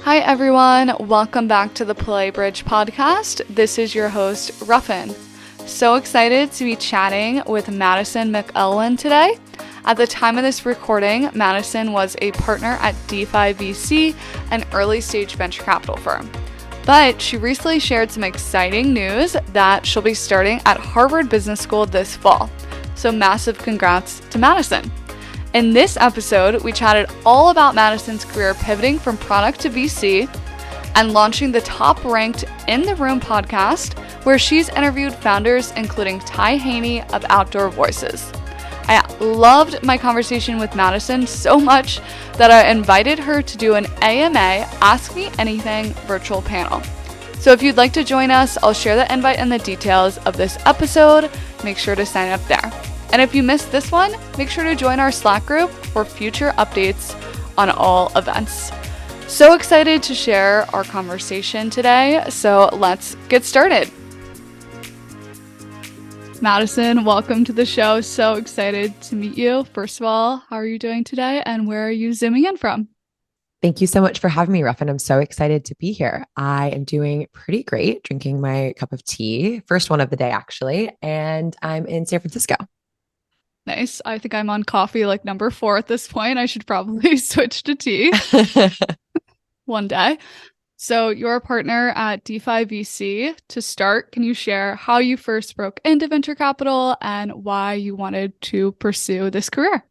Hi everyone, welcome back to the PlayBridge podcast. This is your host, Ruffin. So excited to be chatting with Madison McElwain today. At the time of this recording, Madison was a partner at Defy.VC, an early stage venture capital firm. But she recently shared some exciting news that she'll be starting at Harvard Business School this fall. So massive congrats to Madison. In this episode, we chatted all about Madison's career pivoting from product to VC and launching the top-ranked In the Room podcast, where she's interviewed founders including Haney of Outdoor Voices. I loved my conversation with Madison so much that I invited her to do an AMA Ask Me Anything virtual panel. So if you'd like to join us, I'll share the invite and the details of this episode. Make sure to sign up there. And if you missed this one, make sure to join our Slack group for future updates on all events. So excited to share our conversation today, so let's get started. Madison, welcome to the show. So excited to meet you. First of all, how are you doing today and where are you zooming in from? Thank you so much for having me, Ruffin. I'm so excited to be here. I am doing pretty great, drinking my cup of tea, first one of the day actually, and I'm in San Francisco. Nice. I think I'm on coffee like number 4 at this point. I should probably switch to tea one day. So you're a partner at Defy.VC. To start, can you share how you first broke into venture capital and why you wanted to pursue this career?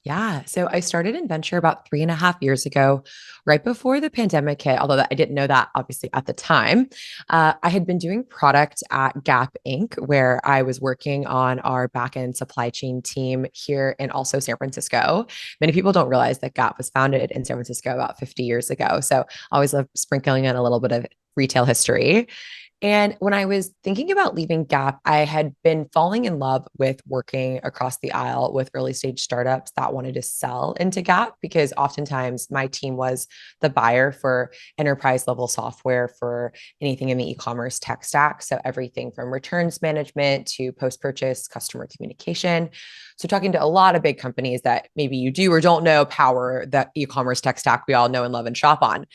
Yeah. So I started in venture about 3.5 years ago, right before the pandemic hit, although I didn't know that obviously at the time. I had been doing product at Gap Inc., where I was working on our backend supply chain team here in also San Francisco. Many people don't realize that Gap was founded in San Francisco about 50 years ago. So I always love sprinkling in a little bit of retail history. And when I was thinking about leaving Gap, I had been falling in love with working across the aisle with early stage startups that wanted to sell into Gap, because oftentimes my team was the buyer for enterprise level software for anything in the e-commerce tech stack. So everything from returns management to post-purchase customer communication. So talking to a lot of big companies that maybe you do or don't know power that e-commerce tech stack we all know and love and shop on.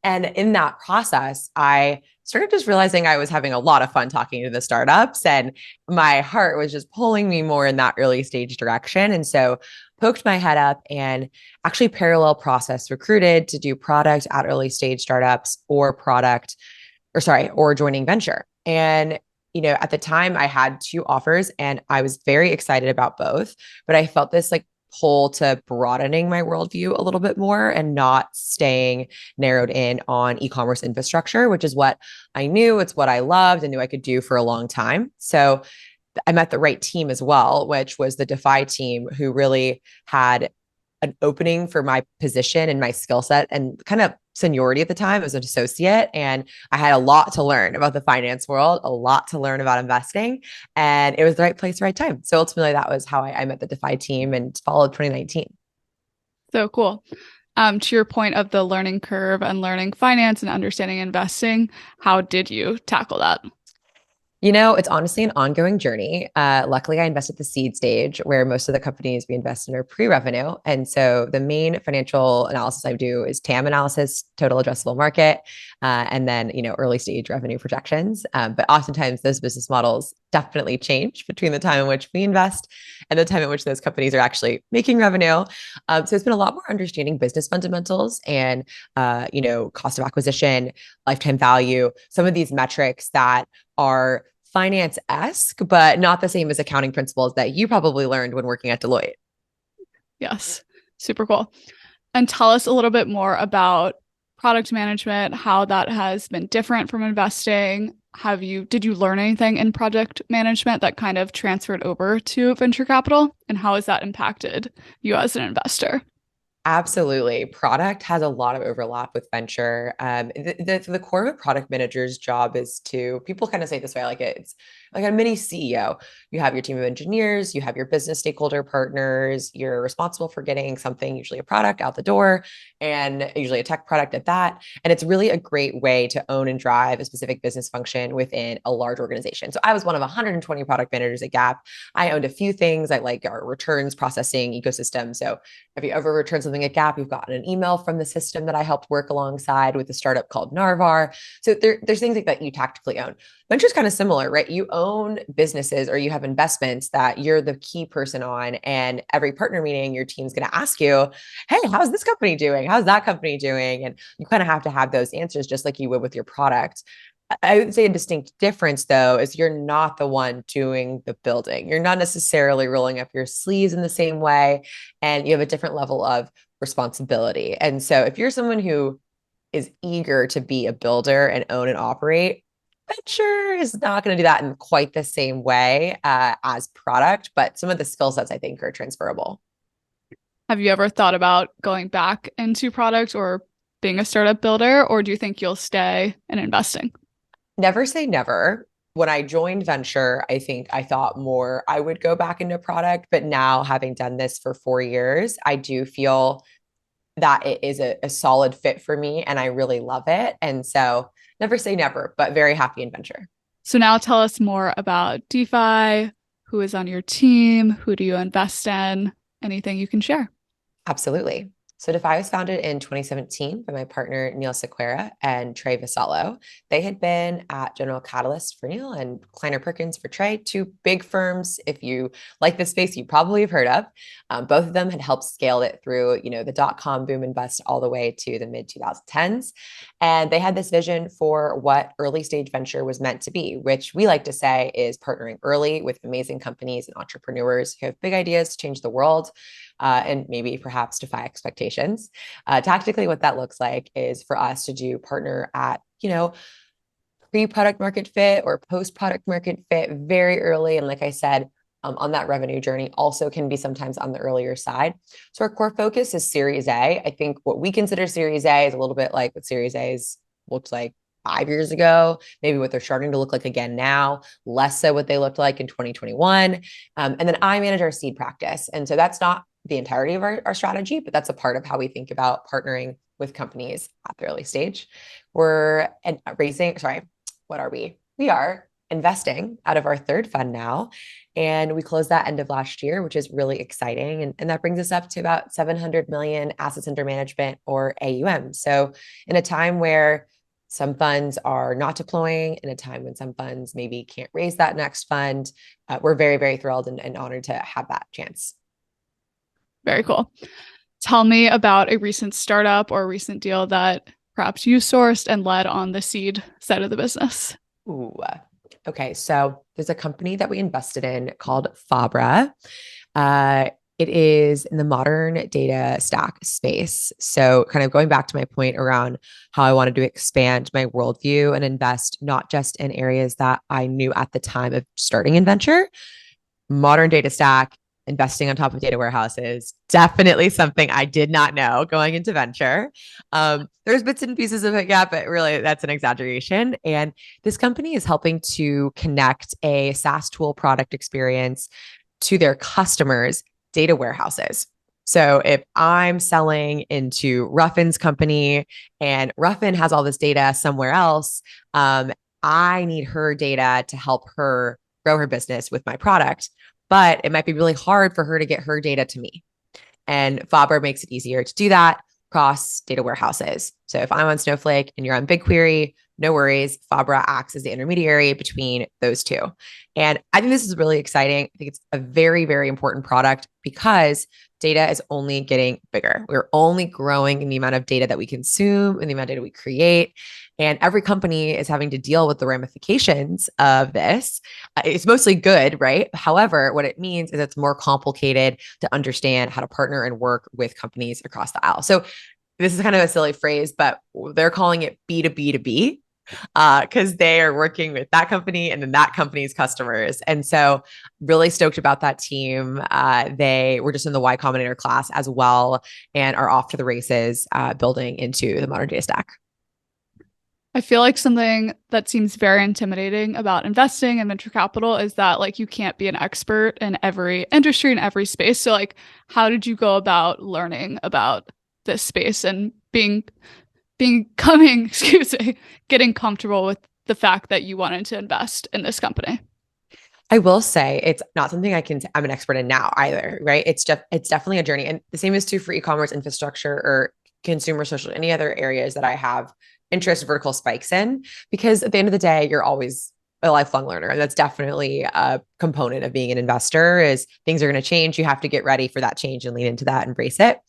And in that process, I started just realizing I was having a lot of fun talking to the startups, and my heart was just pulling me more in that early stage direction. And so poked my head up and actually parallel process recruited to do product at early stage startups or joining venture. And at the time I had 2 offers and I was very excited about both, but I felt this like pull to broadening my worldview a little bit more and not staying narrowed in on e-commerce infrastructure, which is what I knew, it's what I loved and knew I could do for a long time. So I met the right team as well, which was the Defy team, who really had an opening for my position and my skill set and kind of seniority at the time as an associate. And I had a lot to learn about the finance world, a lot to learn about investing, and it was the right place, right time. So ultimately that was how I met the Defy team and followed 2019. So cool. To your point of the learning curve and learning finance and understanding investing, how did you tackle that? It's honestly an ongoing journey. Luckily, I invested at the seed stage, where most of the companies we invest in are pre-revenue. And so the main financial analysis I do is TAM analysis, total addressable market, and then, early stage revenue projections. But oftentimes those business models definitely change between the time in which we invest and the time in which those companies are actually making revenue. So it's been a lot more understanding business fundamentals and, cost of acquisition, lifetime value, some of these metrics that are finance-esque, but not the same as accounting principles that you probably learned when working at Deloitte. Yes, super cool. And tell us a little bit more about product management, how that has been different from investing. Did you learn anything in project management that kind of transferred over to venture capital? And how has that impacted you as an investor? Absolutely. Product has a lot of overlap with venture. The core of a product manager's job is to, people kind of say it this way, like it's like a mini CEO. You have your team of engineers, you have your business stakeholder partners, you're responsible for getting something, usually a product out the door, and usually a tech product at that. And it's really a great way to own and drive a specific business function within a large organization. So I was one of 120 product managers at Gap. I owned a few things. I like our returns processing ecosystem. So if you ever return something at Gap, you've gotten an email from the system that I helped work alongside with a startup called Narvar. So there's things like that you tactically own. Venture's kind of similar, right? You own businesses or you have investments that you're the key person on. And every partner meeting, your team's going to ask you, hey, how's this company doing? How's that company doing? And you kind of have to have those answers just like you would with your product. I would say a distinct difference, though, is you're not the one doing the building. You're not necessarily rolling up your sleeves in the same way, and you have a different level of responsibility. And so if you're someone who is eager to be a builder and own and operate, venture is not going to do that in quite the same way as product, but some of the skill sets I think are transferable. Have you ever thought about going back into product or being a startup builder, or do you think you'll stay in investing? Never say never. When I joined venture, I think I thought more I would go back into product, but now having done this for 4 years, I do feel that it is a solid fit for me and I really love it. And so never say never, but very happy in venture. So now tell us more about DeFi. Who is on your team? Who do you invest in? Anything you can share? Absolutely. So Defy was founded in 2017 by my partner, Neil Sequeira and Trey Vasallo. They had been at General Catalyst for Neil and Kleiner Perkins for Trey, two big firms. If you like this space, you probably have heard of. Both of them had helped scale it through, the dot-com boom and bust all the way to the mid 2010s. And they had this vision for what early stage venture was meant to be, which we like to say is partnering early with amazing companies and entrepreneurs who have big ideas to change the world. And maybe perhaps defy expectations. Tactically, what that looks like is for us to do partner at, pre-product market fit or post-product market fit very early. And like I said, on that revenue journey also can be sometimes on the earlier side. So our core focus is Series A. I think what we consider Series A is a little bit like what Series A's looked like 5 years ago, maybe what they're starting to look like again now, less so what they looked like in 2021. And then I manage our seed practice. And so that's not the entirety of our strategy, but that's a part of how we think about partnering with companies at the early stage. We're what are we? We are investing out of our third fund now. And we closed that end of last year, which is really exciting. And that brings us up to about 700 million assets under management or AUM. So in a time where some funds are not deploying, in a time when some funds maybe can't raise that next fund, we're very, very thrilled and honored to have that chance. Very cool. Tell me about a recent startup or a recent deal that perhaps you sourced and led on the seed side of the business. Ooh. Okay, so there's a company that we invested in called Fabra. It is in the modern data stack space. So kind of going back to my point around how I wanted to expand my worldview and invest not just in areas that I knew at the time of starting in venture, modern data stack, investing on top of data warehouses, definitely something I did not know going into venture. There's bits and pieces of it, yeah, but really that's an exaggeration. And this company is helping to connect a SaaS tool product experience to their customers' data warehouses. So if I'm selling into Ruffin's company and Ruffin has all this data somewhere else, I need her data to help her grow her business with my product. But it might be really hard for her to get her data to me. And Fabra makes it easier to do that across data warehouses. So if I'm on Snowflake and you're on BigQuery, no worries. Fabra acts as the intermediary between those two. And I think this is really exciting. I think it's a very, very important product because data is only getting bigger. We're only growing in the amount of data that we consume and the amount of data we create. And every company is having to deal with the ramifications of this. It's mostly good, right? However, what it means is it's more complicated to understand how to partner and work with companies across the aisle. So this is kind of a silly phrase, but they're calling it B2B2B because they are working with that company and then that company's customers. And so really stoked about that team. They were just in the Y Combinator class as well and are off to the races building into the modern data stack. I feel like something that seems very intimidating about investing in venture capital is that like you can't be an expert in every industry in every space. So like how did you go about learning about this space and becoming, excuse me, getting comfortable with the fact that you wanted to invest in this company? I will say it's not something I'm an expert in now either, right? It's definitely a journey. And the same is true for e-commerce infrastructure or consumer social, any other areas that I have interest vertical spikes in, because at the end of the day, you're always a lifelong learner. And that's definitely a component of being an investor is things are going to change. You have to get ready for that change and lean into that, embrace it.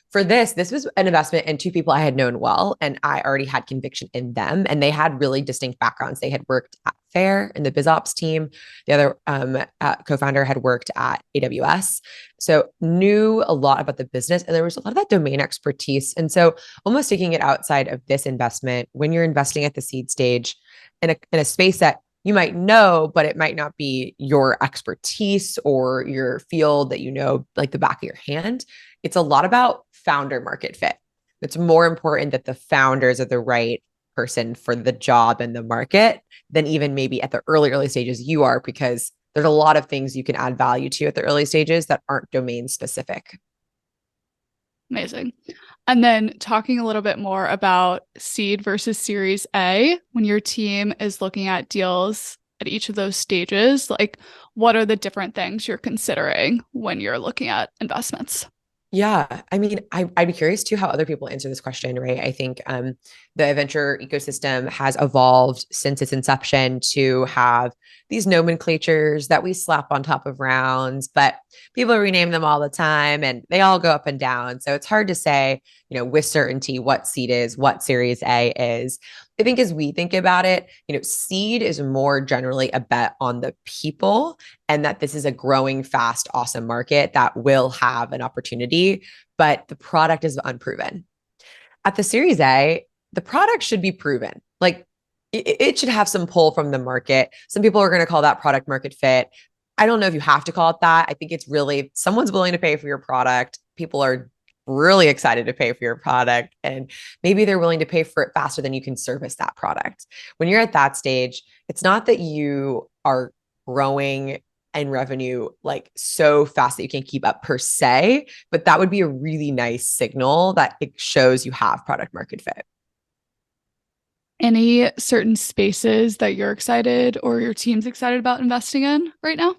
For this was an investment in two people I had known well, and I already had conviction in them. And they had really distinct backgrounds. They had worked at Fair in the BizOps team. The other co-founder had worked at AWS, so knew a lot about the business, and there was a lot of that domain expertise. And so, almost taking it outside of this investment, when you're investing at the seed stage in a space that you might know, but it might not be your expertise or your field that you know like the back of your hand. It's a lot about founder market fit. It's more important that the founders are the right person for the job and the market than even maybe at the early stages you are, because there's a lot of things you can add value to at the early stages that aren't domain specific. Amazing. And then talking a little bit more about seed versus series A, when your team is looking at deals at each of those stages, like what are the different things you're considering when you're looking at investments? Yeah, I mean, I'd be curious too how other people answer this question, right? I think the venture ecosystem has evolved since its inception to have these nomenclatures that we slap on top of rounds, but people rename them all the time and they all go up and down. So it's hard to say, with certainty what seed is, what Series A is. I think as we think about it, seed is more generally a bet on the people and that this is a growing, fast, awesome market that will have an opportunity, but the product is unproven. At the Series A, the product should be proven. Like it should have some pull from the market. Some people are going to call that product market fit. I don't know if you have to call it that. I think it's really if someone's willing to pay for your product. People are really excited to pay for your product, and maybe they're willing to pay for it faster than you can service that product. When you're at that stage, it's not that you are growing in revenue like so fast that you can't keep up per se, but that would be a really nice signal that it shows you have product market fit. Any certain spaces that you're excited or your team's excited about investing in right now?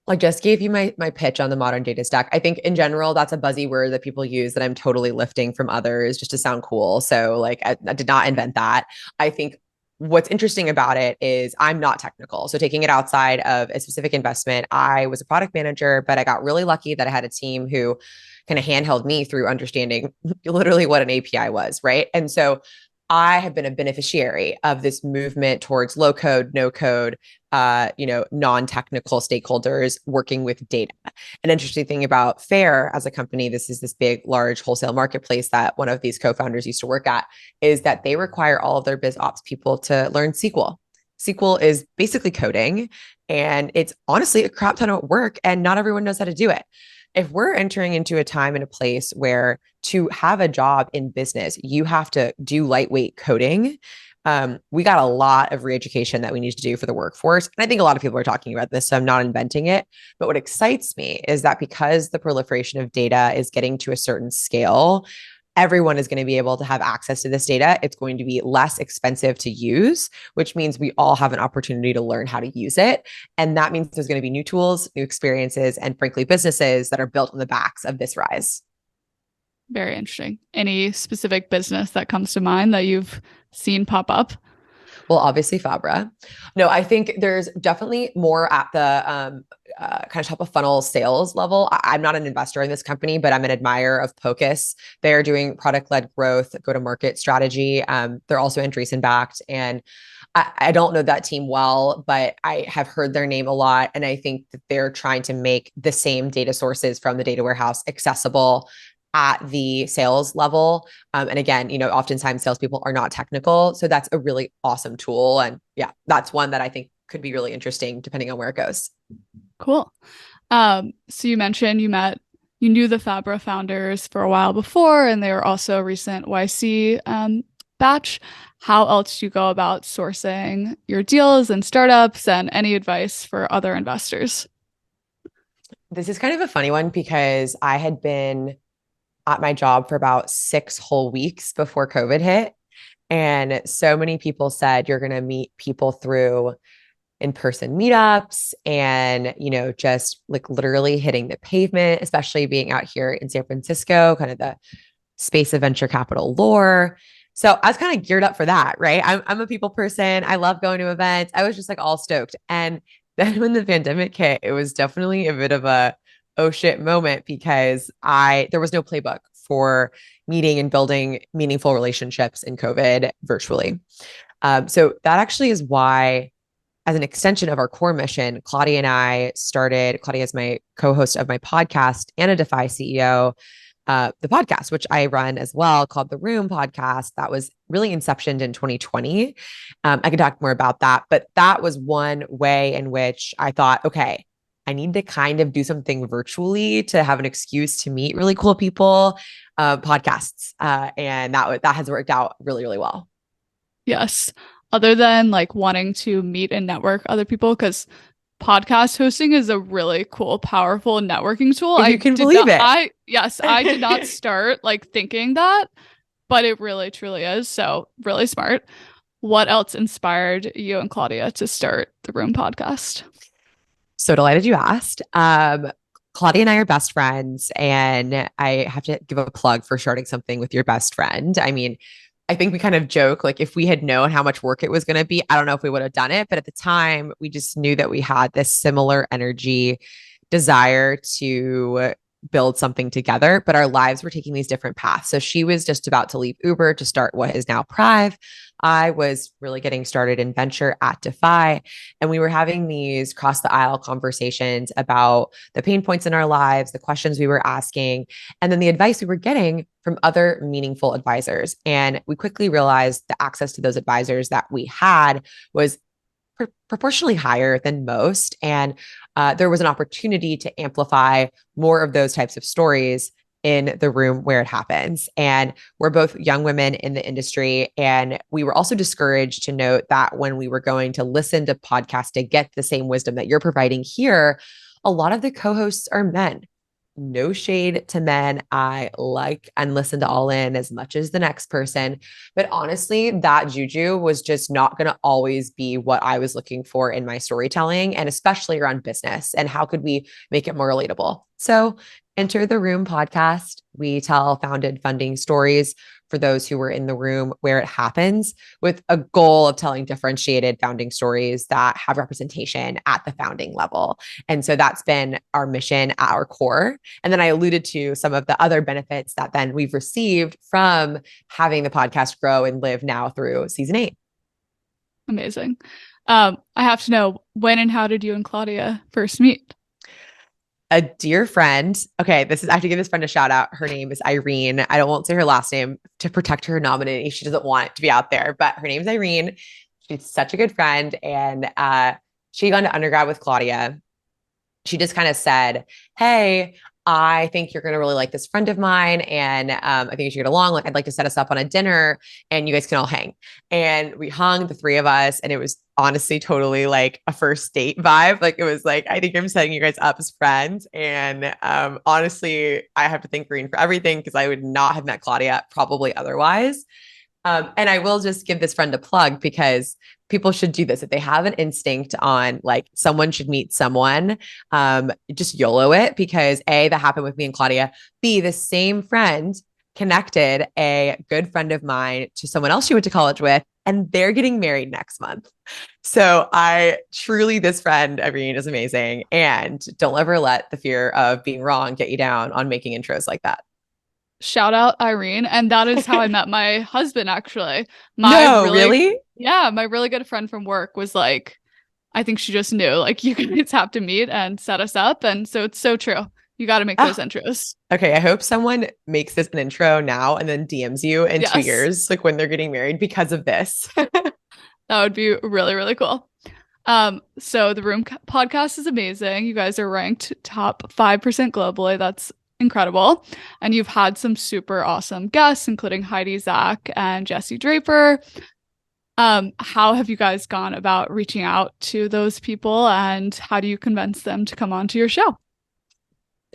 I just gave you my pitch on the modern data stack. I think in general, that's a buzzy word that people use that I'm totally lifting from others just to sound cool. So like I did not invent that. I think what's interesting about it is I'm not technical. So taking it outside of a specific investment, I was a product manager, but I got really lucky that I had a team who kind of handheld me through understanding literally what an API was, right? And so I have been a beneficiary of this movement towards low code, no code, non-technical stakeholders working with data. An interesting thing about Fair as a company, this is this big, large wholesale marketplace that one of these co-founders used to work at, is that they require all of their biz ops people to learn SQL. SQL is basically coding, and it's honestly a crap ton of work, and not everyone knows how to do it. If we're entering into a time and a place where to have a job in business, you have to do lightweight coding. We got a lot of re-education that we need to do for the workforce. And I think a lot of people are talking about this, so I'm not inventing it. But what excites me is that because the proliferation of data is getting to a certain scale, everyone is going to be able to have access to this data. It's going to be less expensive to use, which means we all have an opportunity to learn how to use it. And that means there's going to be new tools, new experiences, and frankly, businesses that are built on the backs of this rise. Very interesting. Any specific business that comes to mind that you've seen pop up? Well, obviously Fabra. No, I think there's definitely more at the kind of top of funnel sales level. I'm not an investor in this company, but I'm an admirer of Pocus. They're doing product-led growth, go-to-market strategy. They're also Andreessen backed. And I don't know that team well, but I have heard their name a lot. And I think that they're trying to make the same data sources from the data warehouse accessible at the sales level. And again, oftentimes salespeople are not technical. So that's a really awesome tool. And yeah, that's one that I think could be really interesting depending on where it goes. Cool. So you mentioned you knew the Fabra founders for a while before, and they were also recent YC batch. How else do you go about sourcing your deals and startups, and any advice for other investors? This is kind of a funny one because I had been at my job for about 6 whole weeks before COVID hit. And so many people said you're going to meet people through in-person meetups and, just like literally hitting the pavement, especially being out here in San Francisco, kind of the space of venture capital lore. So I was kind of geared up for that, right? I'm a people person. I love going to events. I was just like all stoked. And then when the pandemic hit, it was definitely a bit of a oh shit moment because there was no playbook for meeting and building meaningful relationships in COVID virtually. So that actually is why, as an extension of our core mission, Claudia and I started, Claudia is my co-host of my podcast and a Defy CEO, the podcast, which I run as well, called The Room Podcast. That was really inceptioned in 2020. I can talk more about that, but that was one way in which I thought, okay, I need to kind of do something virtually to have an excuse to meet really cool people, podcasts. And that has worked out really, really well. Yes. Other than like wanting to meet and network other people, because podcast hosting is a really cool, powerful networking tool. If you can believe it. I did not start like thinking that, but it really truly is. So really smart. What else inspired you and Claudia to start the Room podcast? So delighted you asked. Claudia and I are best friends, and I have to give a plug for starting something with your best friend. I mean, I think we kind of joke, like if we had known how much work it was going to be, I don't know if we would have done it. But at the time, we just knew that we had this similar energy, desire to build something together, but our lives were taking these different paths. So she was just about to leave Uber to start what is now Prive. I was really getting started in venture at Defy. And we were having these cross the aisle conversations about the pain points in our lives, the questions we were asking, and then the advice we were getting from other meaningful advisors. And we quickly realized the access to those advisors that we had was proportionally higher than most. And there was an opportunity to amplify more of those types of stories in the room where it happens. And we're both young women in the industry. And we were also discouraged to note that when we were going to listen to podcasts to get the same wisdom that you're providing here, a lot of the co-hosts are men. No shade to men. I like and listen to All In as much as the next person. But honestly, that juju was just not going to always be what I was looking for in my storytelling, and especially around business. And how could we make it more relatable? So enter the Room podcast. We tell founded funding stories for those who were in the room where it happens, with a goal of telling differentiated founding stories that have representation at the founding level. And so that's been our mission at our core. And then I alluded to some of the other benefits that then we've received from having the podcast grow and live now through season 8. Amazing. I have to know, when and how did you and Claudia first meet? A dear friend. Okay, I have to give this friend a shout out. Her name is Irene. I won't say her last name to protect her anonymity. She doesn't want it to be out there, but her name's Irene. She's such a good friend. And she had gone to undergrad with Claudia. She just kind of said, hey, I think you're going to really like this friend of mine. And I think you should get along. Like, I'd like to set us up on a dinner and you guys can all hang. And we hung, the three of us. And it was honestly totally like a first date vibe. Like, it was like, I think I'm setting you guys up as friends. And honestly, I have to thank Green for everything, because I would not have met Claudia probably otherwise. And I will just give this friend a plug, because people should do this. If they have an instinct on like someone should meet someone, just YOLO it, because A, that happened with me and Claudia. B, the same friend connected a good friend of mine to someone else she went to college with, and they're getting married next month. So this friend, Irene, is amazing. And don't ever let the fear of being wrong get you down on making intros like that. Shout out Irene. And that is how I met my husband, actually. Really? Yeah, my really good friend from work was like, I think she just knew, like, you guys have to meet and set us up. And so it's so true. You got to make those intros. Okay, I hope someone makes this an intro now and then DMs you in 2 years, like when they're getting married, because of this. That would be really, really cool. So the Room podcast is amazing. You guys are ranked top 5% globally. That's incredible. And you've had some super awesome guests, including Heidi Zach and Jesse Draper. How have you guys gone about reaching out to those people, and how do you convince them to come onto your show?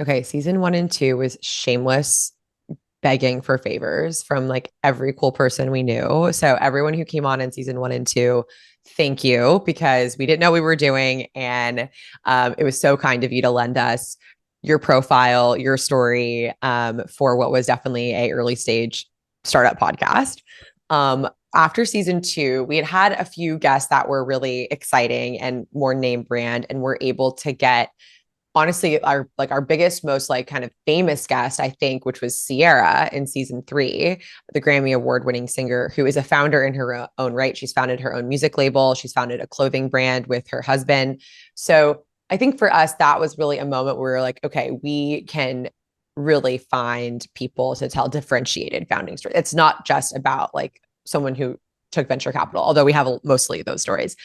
Okay, season 1 and 2 was shameless begging for favors from like every cool person we knew. So everyone who came on in season 1 and 2, thank you, because we didn't know what we were doing. And it was so kind of you to lend us your profile, your story, for what was definitely a early stage startup podcast. After season 2, we had a few guests that were really exciting and more name brand, and were able to get honestly our biggest, most like kind of famous guest, I think, which was Sierra in season 3, the Grammy Award winning singer who is a founder in her own right. She's founded her own music label. She's founded a clothing brand with her husband. So I think for us, that was really a moment where we were like, okay, we can really find people to tell differentiated founding stories. It's not just about like someone who took venture capital, although we have mostly those stories.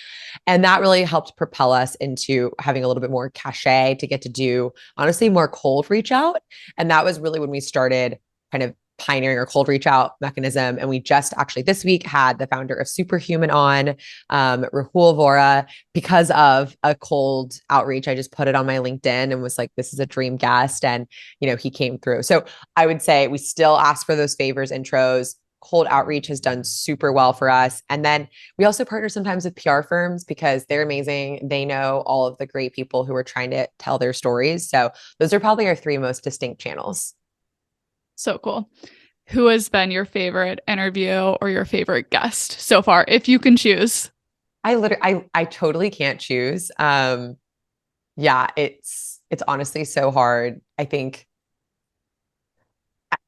And that really helped propel us into having a little bit more cachet to get to do, honestly, more cold reach out. And that was really when we started kind of pioneering our cold reach out mechanism. And we just actually this week had the founder of Superhuman on, Rahul Vora, because of a cold outreach. I just put it on my LinkedIn and was like, this is a dream guest. And, he came through. So I would say we still ask for those favors, intros. Cold outreach has done super well for us. And then we also partner sometimes with PR firms because they're amazing. They know all of the great people who are trying to tell their stories. So those are probably our 3 most distinct channels. So cool. Who has been your favorite interview or your favorite guest so far, if you can choose? I totally can't choose. Yeah, it's honestly so hard. I think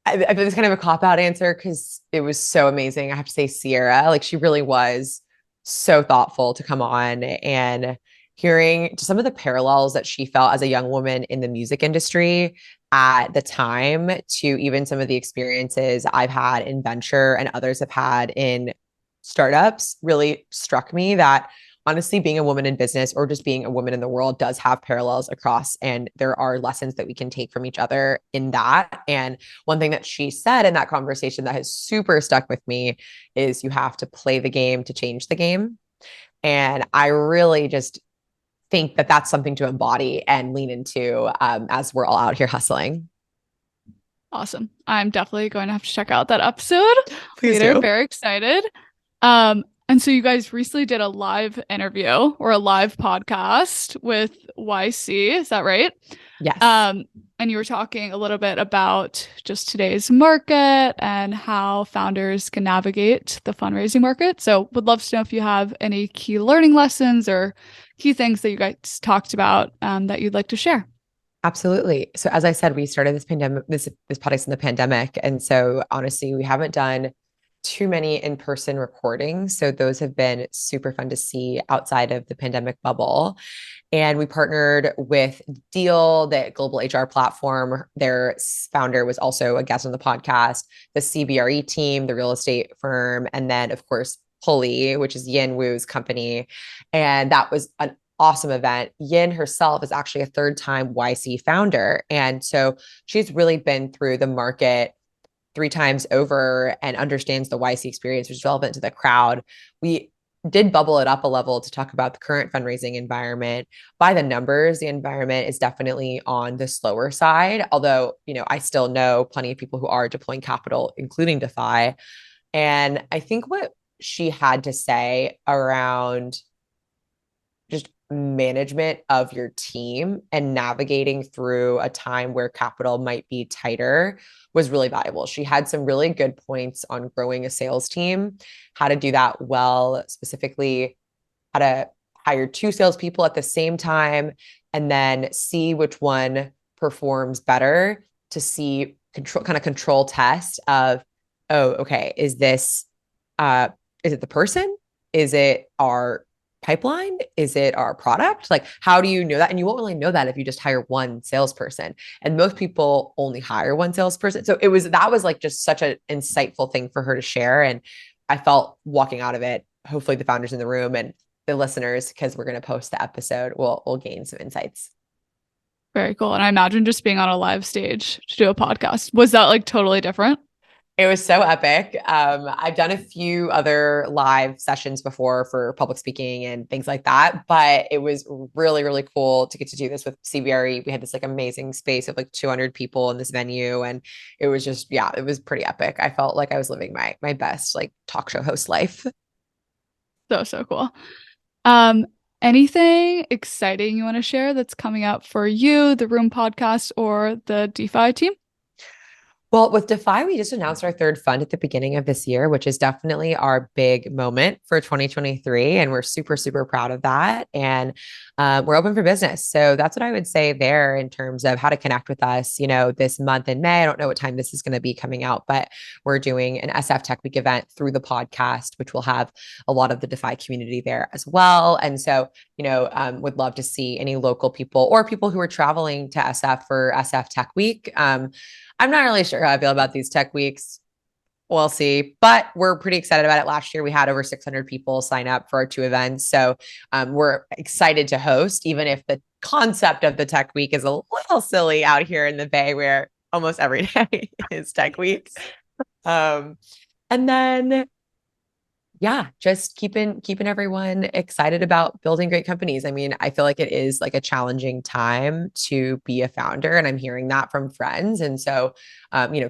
it's kind of a cop out answer because it was so amazing. I have to say Sierra, like she really was so thoughtful to come on, and hearing some of the parallels that she felt as a young woman in the music industry at the time to even some of the experiences I've had in venture and others have had in startups really struck me that honestly, being a woman in business or just being a woman in the world does have parallels across. And there are lessons that we can take from each other in that. And one thing that she said in that conversation that has super stuck with me is you have to play the game to change the game. And I really just think that that's something to embody and lean into, as we're all out here hustling. Awesome. I'm definitely going to have to check out that episode Please later. do. Very excited. And so you guys recently did a live interview or a live podcast with YC, is that right? Yes. And you were talking a little bit about just today's market and how founders can navigate the fundraising market. So would love to know if you have any key learning lessons or key things that you guys talked about, that you'd like to share. Absolutely. So as I said, we started this podcast in the pandemic. And so honestly, we haven't done too many in-person recordings. So those have been super fun to see outside of the pandemic bubble. And we partnered with Deal, the global HR platform. Their founder was also a guest on the podcast, the CBRE team, the real estate firm, and then of course, Pulley, which is Yin Wu's company. And that was an awesome event. Yin herself is actually a 3rd-time YC founder. And so she's really been through the market 3 times over and understands the YC experience, which is relevant to the crowd. We did bubble it up a level to talk about the current fundraising environment. By the numbers, the environment is definitely on the slower side, although, I still know plenty of people who are deploying capital, including Defy. And I think what she had to say around just management of your team and navigating through a time where capital might be tighter was really valuable. She had some really good points on growing a sales team, how to do that well, specifically how to hire 2 salespeople at the same time, and then see which one performs better to see control test of, oh, okay, is it the person? Is it our pipeline? Is it our product? Like, how do you know that? And you won't really know that if you just hire 1 salesperson. And most people only hire 1 salesperson. So that was like just such an insightful thing for her to share. And I felt walking out of it, hopefully the founders in the room and the listeners, because we're going to post the episode, will gain some insights. Very cool. And I imagine just being on a live stage to do a podcast. Was that like totally different? It was so epic. I've done a few other live sessions before for public speaking and things like that, but it was really, really cool to get to do this with CBRE. We had this like amazing space of like 200 people in this venue, and it was just, yeah, it was pretty epic. I felt like I was living my best like talk show host life. So cool. Um, Anything exciting you want to share that's coming up for you, the Room podcast, or the DeFi team? Well, with Defy, we just announced our third fund at the beginning of this year, which is definitely our big moment for 2023. And we're super, super proud of that. And we're open for business. So that's what I would say there in terms of how to connect with us, this month in May. I don't know what time this is going to be coming out, but we're doing an SF Tech Week event through the podcast, which will have a lot of the Defy community there as well. And so, would love to see any local people or people who are traveling to SF for SF Tech Week. I'm not really sure how I feel about these tech weeks. We'll see, but we're pretty excited about it. Last year, we had over 600 people sign up for our two events. So we're excited to host, even if the concept of the tech week is a little silly out here in the Bay where almost every day is tech week. And then yeah, just keeping everyone excited about building great companies. I mean, I feel like it is like a challenging time to be a founder, and I'm hearing that from friends. And so,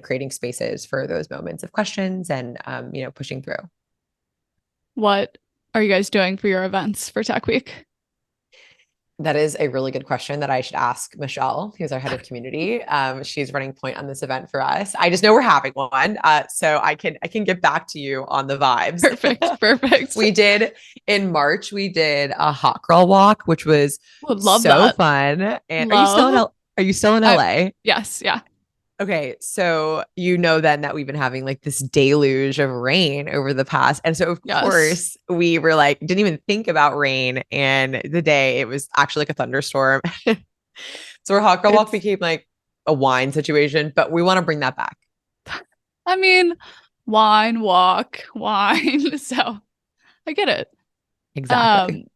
creating spaces for those moments of questions and pushing through. What are you guys doing for your events for Tech Week? That is a really good question that I should ask Michelle, who's our head of community. She's running point on this event for us. I just know we're having one, so I can get back to you on the vibes. Perfect. We did in March. We did a hot girl walk, which was so fun. And are you still in LA? Yes, yeah. Okay, so then that we've been having like this deluge of rain over the past. And so of course we were like, didn't even think about rain. And the day it was actually like a thunderstorm. So our hot girl walk became like a wine situation, but we want to bring that back. I mean, wine. So I get it. Exactly.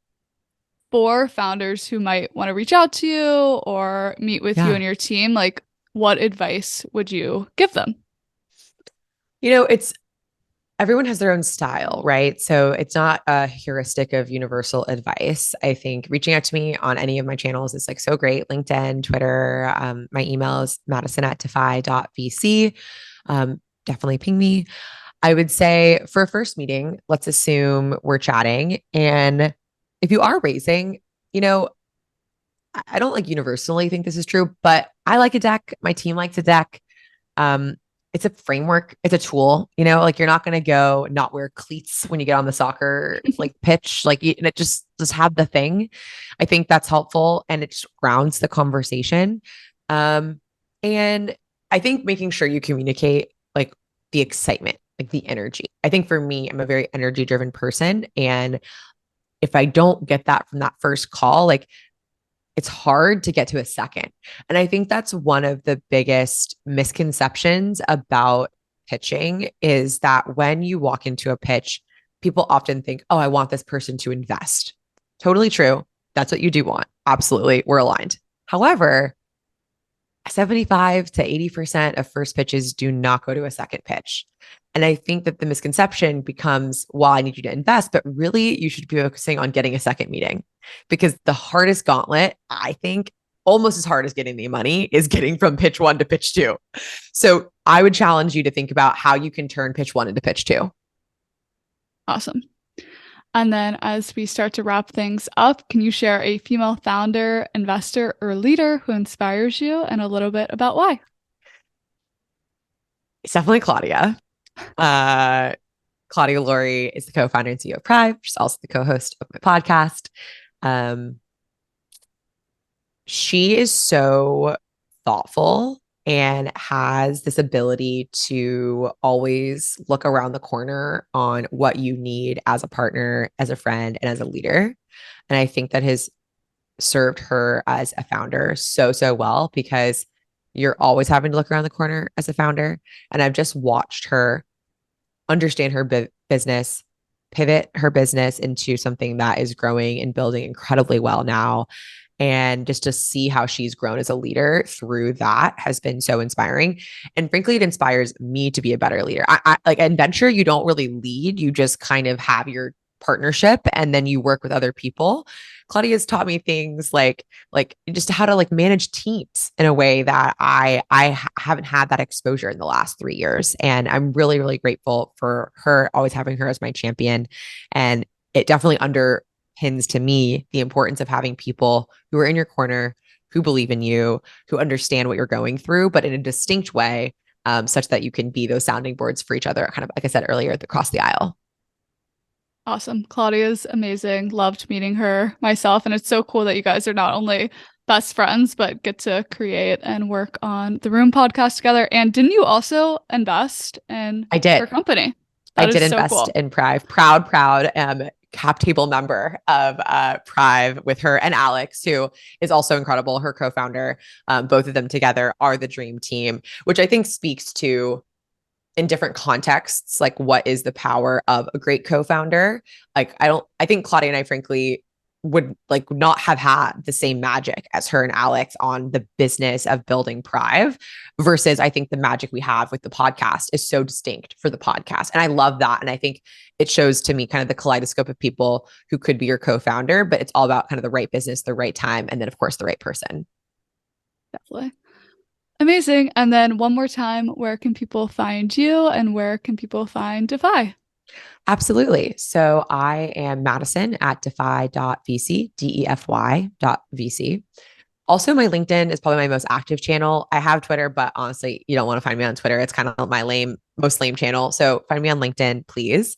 For founders who might want to reach out to you or meet with you and your team, like what advice would you give them? Everyone has their own style, right? So it's not a heuristic of universal advice. I think reaching out to me on any of my channels is like so great. LinkedIn, Twitter, my email is Madison@Defy.VC. Definitely ping me. I would say for a first meeting, let's assume we're chatting. And if you are raising, I don't like universally think this is true, but I like a deck. My team likes a deck. It's a framework. It's a tool, like you're not going to go not wear cleats when you get on the soccer like pitch, and it just have the thing. I think that's helpful and it just grounds the conversation. And I think making sure you communicate like the excitement, like the energy. I think for me, I'm a very energy driven person. And if I don't get that from that first call, like it's hard to get to a second. And I think that's one of the biggest misconceptions about pitching is that when you walk into a pitch, people often think, oh, I want this person to invest. Totally true. That's what you do want. Absolutely. We're aligned. However, 75 to 80% of first pitches do not go to a second pitch. And I think that the misconception becomes, well, I need you to invest, but really you should be focusing on getting a second meeting because the hardest gauntlet, I think, almost as hard as getting the money is getting from pitch one to pitch two. So I would challenge you to think about how you can turn pitch one into pitch two. Awesome. And then as we start to wrap things up, can you share a female founder, investor, or leader who inspires you and a little bit about why? It's definitely Claudia. Claudia Laurie is the co-founder and CEO of Prive. She's also the co-host of my podcast. She is so thoughtful and has this ability to always look around the corner on what you need as a partner, as a friend, and as a leader. And I think that has served her as a founder so, so well because you're always having to look around the corner as a founder. And I've just watched her understand her business, pivot her business into something that is growing and building incredibly well now. And just to see how she's grown as a leader through that has been so inspiring. And frankly, it inspires me to be a better leader. I like in venture, you don't really lead, you just kind of have your partnership and then you work with other people. Claudia's taught me things like just how to like manage teams in a way that I haven't had that exposure in the last 3 years. And I'm really, really grateful for her, always having her as my champion. And it definitely underpins to me the importance of having people who are in your corner, who believe in you, who understand what you're going through, but in a distinct way, such that you can be those sounding boards for each other, kind of like I said earlier, across the aisle. Awesome. Claudia's amazing. Loved meeting her myself. And it's so cool that you guys are not only best friends, but get to create and work on the Room podcast together. And didn't you also invest in I did. her company? I did invest in Prive. Proud cap table member of Prive with her and Alex, who is also incredible, her co-founder. Both of them together are the dream team, which I think speaks to, in different contexts, like what is the power of a great co-founder. Like I think Claudia and I frankly would like not have had the same magic as her and Alex on the business of building Prive, versus I think the magic we have with the podcast is so distinct for the podcast. And I love that. And I think it shows to me kind of the kaleidoscope of people who could be your co-founder, but it's all about kind of the right business, the right time, and then of course the right person. Definitely. Amazing. And then one more time, where can people find you and where can people find Defy? Absolutely. So I am Madison at Defy.VC, DEFY.VC. Also, my LinkedIn is probably my most active channel. I have Twitter, but honestly, you don't want to find me on Twitter. It's kind of my most lame channel. So find me on LinkedIn, please.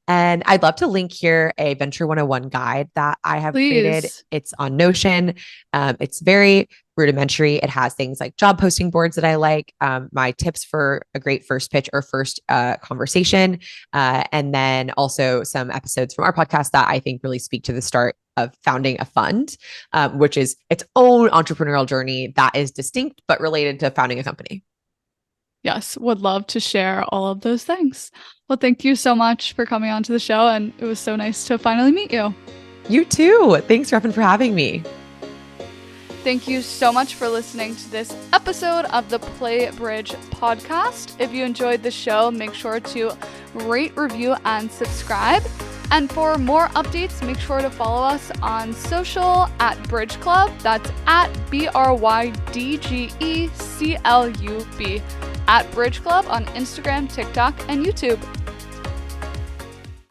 And I'd love to link here a Venture 101 guide that I have created. It's on Notion. It's very rudimentary. It has things like job posting boards that I like, my tips for a great first pitch or first conversation, and then also some episodes from our podcast that I think really speak to the start of founding a fund, which is its own entrepreneurial journey that is distinct but related to founding a company. Yes, would love to share all of those things. Well, thank you so much for coming on to the show, and it was so nice to finally meet you. You too. Thanks, Ruffin, for having me. Thank you so much for listening to this episode of the PlayBridge podcast. If you enjoyed the show, make sure to rate, review, and subscribe. And for more updates, make sure to follow us on social at Bridge Club. That's at BRYDGECLUB. At Bridge Club on Instagram, TikTok, and YouTube.